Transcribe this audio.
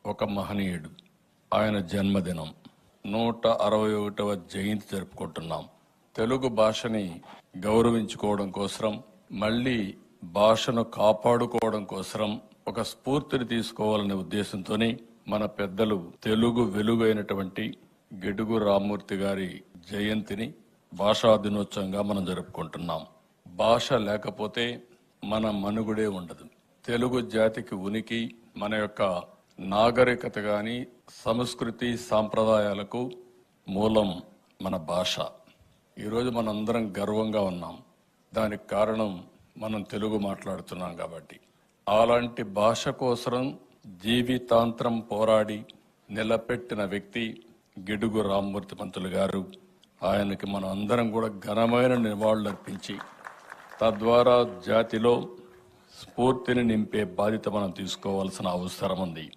ఒక మహనీయుడు. ఆయన జన్మదినం 161వ జయంతి జరుపుకుంటున్నాం. తెలుగు భాషని గౌరవించుకోవడం కోసం, మళ్ళీ భాషను కాపాడుకోవడం కోసం ఒక స్ఫూర్తిని తీసుకోవాలనే ఉద్దేశంతో మన పెద్దలు తెలుగు వెలుగైనటువంటి గిడుగు రామ్మూర్తి గారి జయంతిని భాషా దినోత్సవంగా మనం జరుపుకుంటున్నాం. భాష లేకపోతే మన మనుగుడే ఉండదు. తెలుగు జాతికి ఉనికి, మన యొక్క నాగరికత గాని, సంస్కృతి సాంప్రదాయాలకు మూలం మన భాష. ఈరోజు మనందరం గర్వంగా ఉన్నాం. దానికి కారణం మనం తెలుగు మాట్లాడుతున్నాం కాబట్టి. అలాంటి భాష కోసం జీవితాంతరం పోరాడి నిలబెట్టిన వ్యక్తి గిడుగు రామ్మూర్తి పంతులు గారు. ఆయనకి మనం అందరం కూడా ఘనమైన నివాళులర్పించి తద్వారా జాతిలో స్ఫూర్తిని నింపే బాధ్యత మనం తీసుకోవాల్సిన అవసరం ఉంది.